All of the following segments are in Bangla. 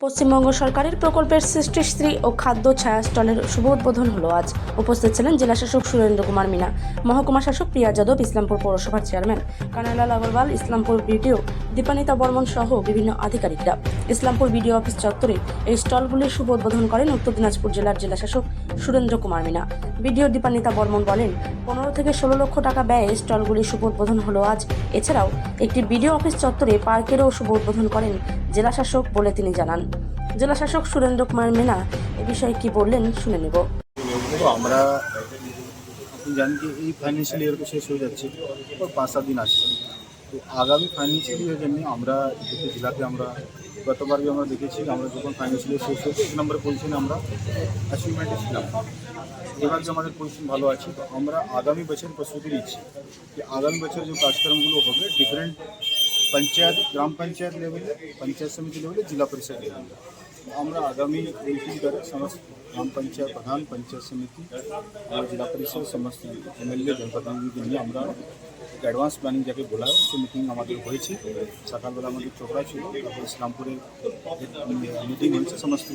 পশ্চিমবঙ্গ সরকারের প্রকল্পের সৃষ্টিশ্রী ও খাদ্য ছায়া স্টলের শুভ উদ্বোধন হলো আজ। উপস্থিত ছিলেন জেলাশাসক সুরেন্দ্র কুমার মিনা, মহকুমা শাসক প্রিয়া যাদব, ইসলামপুর পৌরসভার চেয়ারম্যান কানাইলাল আগরওয়াল, ইসলামপুর বিডিও দীপানিতা বর্মন সহ বিভিন্ন আধিকারিকরা। ইসলামপুর বিডিও অফিস চত্বরে এই স্টলগুলির শুভ উদ্বোধন করেন উত্তর দিনাজপুর জেলার জেলাশাসক সুরেন্দ্র কুমার মিনা। বিডিও দীপানিতা বর্মন বলেন, 15 থেকে 16 লক্ষ টাকা ব্যয়ে স্টলগুলির শুভ উদ্বোধন হলো আজ। এছাড়াও একটি বিডিও অফিস চত্বরে পার্কেরও শুভ উদ্বোধন করেন জেলাশাসক বলে তিনি জানান। জেলাশাসক সুরেন্দ্র কুমার মিনা এ বিষয়ে কি বললেন শুনে নেব। তো আমরা আপনি জানেন যে এই ফাইন্যান্সিয়াল ইয়ার তো শেষ হয়ে যাচ্ছে, ওর 5-7 দিন আসছে। তো আগামী ফাইন্যান্সিয়াল ইয়ারের জন্য আমরা দুটো জেলাতে আমরা গতবার আমরা দেখেছি, আমরা যখন ফাইন্যান্সিয়াল ইয়ার শেষ হয়েছে 1 নম্বরে পজিশনে আমরা অ্যাচিভমেন্টে ছিলাম। এবার যে আমাদের পজিশন ভালো আছে, তো আমরা আগামী বছর প্রস্তুতি নিচ্ছি যে আগামী বছর যে কাজকর্মগুলো হবে ডিফারেন্ট पंचायत ग्राम पंचायत लेवल पंचायत समिति लेवल जिला परिषद लेवल আমরা আগামী মিটিং করে সমস্ত গ্রাম পঞ্চায়েত প্রধান পঞ্চায়েত সমিতি और जिला परिषद সমস্ত এমএলএ জনপ্রতিনিধিদের নিয়ে আমরা অ্যাডভান্স প্ল্যানিং যাকে বলা হয় সেই মিটিং আমাদের হয়েছে। সকালবেলা আমাদের চোপড়া ছিল, তারপর ইসলামপুরে মিটিং হয়েছে সমস্ত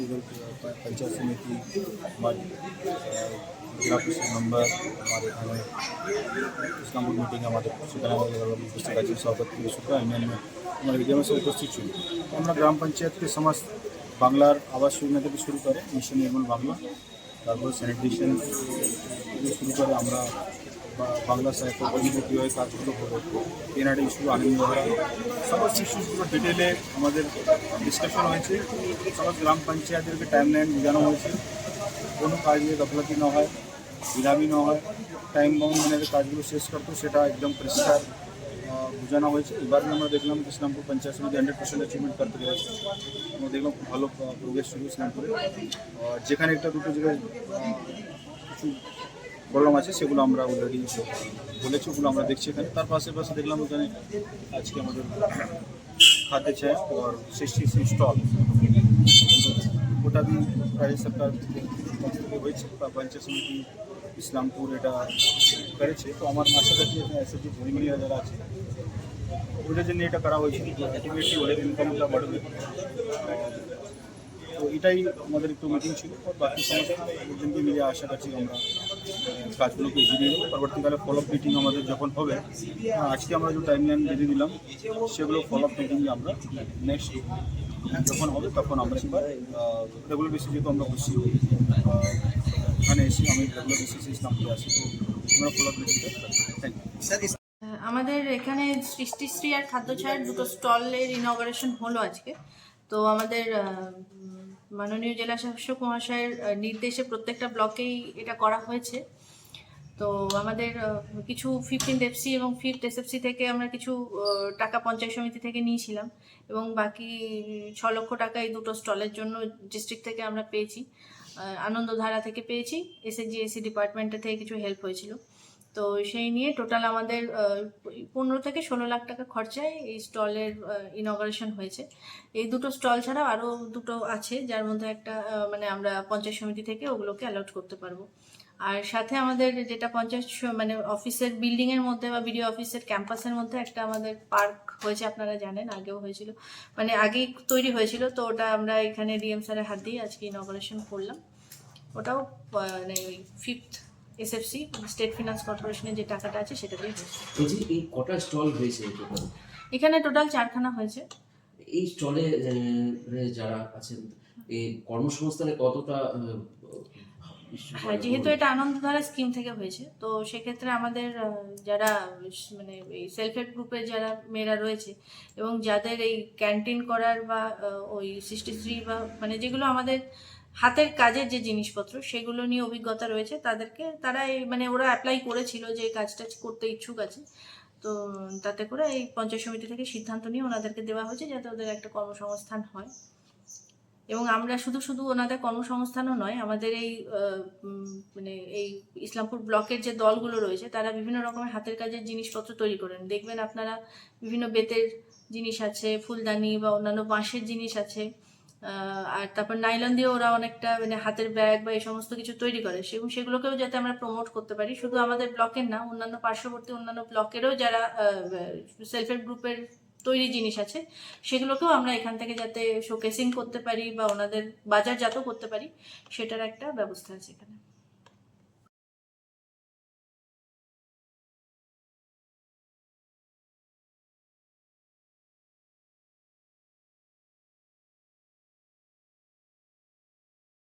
পঞ্চায়েত সমিতি আমার जिला परिषद मेंबर हमारे এখানে ইসলামপুর মিটিং আমাদের সেখানে আমাদের উপস্থিত আছে সভাপতি সুপ্রা অন্যান্য আমার এরিয়া সব উপস্থিত ছিল। আমরা গ্রাম পঞ্চায়েতকে সমস্ত বাংলার আবাস যোজনা থেকে শুরু করে মিশন নির্মল বাংলা, তারপর স্যানিটেশন থেকে শুরু করে আমরা বাংলা সাহিত্য বইগুলো কীভাবে কাজগুলো করে এনআরডি ইস্যু আনন্দ সমস্ত ইস্যুগুলো ডিটেলে আমাদের ডিসকাশন হয়েছে। সমস্ত গ্রাম পঞ্চায়েতদেরকে টাইমলাইন বোঝানো হয়েছে, কোনো কাজ নিয়ে গাফিলতি না হয়, বিরামি না হয়, টাইম বাউন্ড মানে কাজগুলো শেষ করতো সেটা একদম পরিষ্কার বোঝানো হয়েছে। এবার আমরা দেখলাম ইসলামপুর পঞ্চায়েত সমিতি 100% অ্যাচিভমেন্ট করতে পেরেছে। আমরা দেখলাম খুব ভালো প্রোগ্রেস শুরু ইসলামপুরে। যেখানে একটা দুটো জায়গায় কিছু প্রবলেম আছে সেগুলো আমরা অলরেডি বলেছি, ওগুলো আমরা দেখছি এখানে। তার পাশে দেখলাম ওখানে আজকে আমাদের খাদ্য ছায়া और সৃষ্টি স্টল ওটা भी রাজ্য সরকার থেকে হয়েছে, পঞ্চায়েত সমিতি ইসলামপুর এটা করেছে। তো আমার আশা করছি এসে যে ভূমিগুলিরা যারা আছে ওদের জন্য এটা করা হয়েছে, অ্যাক্টিভিটি ওদের ইনকামটা বাড়বে। তো এটাই আমাদের একটু মিটিং ছিল, বাকি সমস্ত জনকে মিলে আশা করছি আমরা কাজগুলোকে এগিয়ে নিয়ে নেব। পরবর্তীকালে ফলোআপ মিটিং আমাদের যখন হবে, আজকে আমরা যে টাইমলাইন বেঁধে দিলাম সেগুলো ফলোআপ মিটিংয়ে আমরা নেক্সট যখন হবে তখন আমরা এবার রেগুলার বেসিস যেহেতু আমরা বসি এখানে এসে আমি রেগুলার বেসিসে ইসলামপুরে আসি, তো আমরা ফলোআপ মিটিংটা থ্যাংক ইউ। আমাদের এখানে সৃষ্টিশ্রী আর খাদ্য ছায়ার দুটো স্টলের ইনঅগারেশন হলো আজকে। তো আমাদের মাননীয় জেলা শাসক মহাশয়ের নির্দেশে প্রত্যেকটা ব্লকেই এটা করা হয়েছে। তো আমাদের কিছু 15th এফসি এবং 5th এসএফসি থেকে আমরা কিছু টাকা পঞ্চায়েত সমিতি থেকে নিয়েছিলাম এবং বাকি 6 লক্ষ টাকা এই দুটো স্টলের জন্য ডিস্ট্রিক্ট থেকে আমরা পেয়েছি, আনন্দধারা থেকে পেয়েছি, এসএসজি ডিপার্টমেন্টের থেকে কিছু হেল্প হয়েছিল। তো সেই নিয়ে টোটাল আমাদের 15 থেকে 16 লাখ টাকা খরচায় এই স্টলের ইনঅগারেশন হয়েছে। এই দুটো স্টল ছাড়াও আরও দুটো আছে, যার মধ্যে একটা মানে আমরা পঞ্চায়েত সমিতি থেকে ওগুলোকে অ্যালট করতে পারবো। আর সাথে আমাদের যেটা পঞ্চায়েত মানে অফিসের বিল্ডিংয়ের মধ্যে বা বিডিও অফিসের ক্যাম্পাসের মধ্যে একটা আমাদের পার্ক হয়েছে, আপনারা জানেন আগেও হয়েছিল, মানে আগেই তৈরি হয়েছিল। তো ওটা আমরা এখানে ডিএম স্যারের হাত দিয়ে আজকে ইনঅগারেশন করলাম। ওটাও মানে ওই 5th এসএফসি স্টেট ফিনান্স কর্পোরেশনের যে টাকাটা আছে সেটা দিয়ে হয়েছে। এই কটা স্টল হয়েছে টোটাল? এখানে টোটাল 4খানা হয়েছে। এই স্টলে যারা আছেন এই কর্মসংস্থানে কতটা? হ্যাঁ, যেহেতু এটা আনন্দধারা স্কিম থেকে হয়েছে, তো সেক্ষেত্রে আমাদের যারা মানে এই সেলফ হেল্প গ্রুপের যারা মেয়েরা রয়েছে এবং যাদের এই ক্যান্টিন করার বা ওই সৃষ্টিশ্রী বা মানে যেগুলো আমাদের হাতের কাজের যে জিনিসপত্র সেগুলো নিয়ে অভিজ্ঞতা রয়েছে, তারা এই মানে ওরা অ্যাপ্লাই করেছিল যে কাজটা করতে ইচ্ছুক আছে। তো তাতে করে এই পঞ্চায়েত সমিতি থেকে সিদ্ধান্ত নিয়ে ওনাদেরকে দেওয়া হয়েছে যাতে ওদের একটা কর্মসংস্থান হয়। এবং আমরা শুধু ওনাদের কর্মসংস্থানও নয়, আমাদের এই মানে এই ইসলামপুর ব্লকের যে দলগুলো রয়েছে তারা বিভিন্ন রকমের হাতের কাজের জিনিসপত্র তৈরি করেন। দেখবেন আপনারা বিভিন্ন বেতের জিনিস আছে, ফুলদানি বা অন্যান্য বাঁশের জিনিস আছে, আর তারপর নাইলন দিয়ে ওরা অনেকটা মানে হাতের ব্যাগ বা এই সমস্ত কিছু তৈরি করে, সেগুলোকেও যাতে আমরা প্রমোট করতে পারি। শুধু আমাদের ব্লকের না, অন্যান্য পার্শ্ববর্তী অন্যান্য ব্লকেরও যারা সেলফ হেল্প গ্রুপের তৈরি জিনিস আছে, সেগুলোকেও আমরা এখান থেকে যাতে শোকেসিং করতে পারি বা ওনাদের বাজারজাত করতে পারি, সেটার একটা ব্যবস্থা আছে এখানে।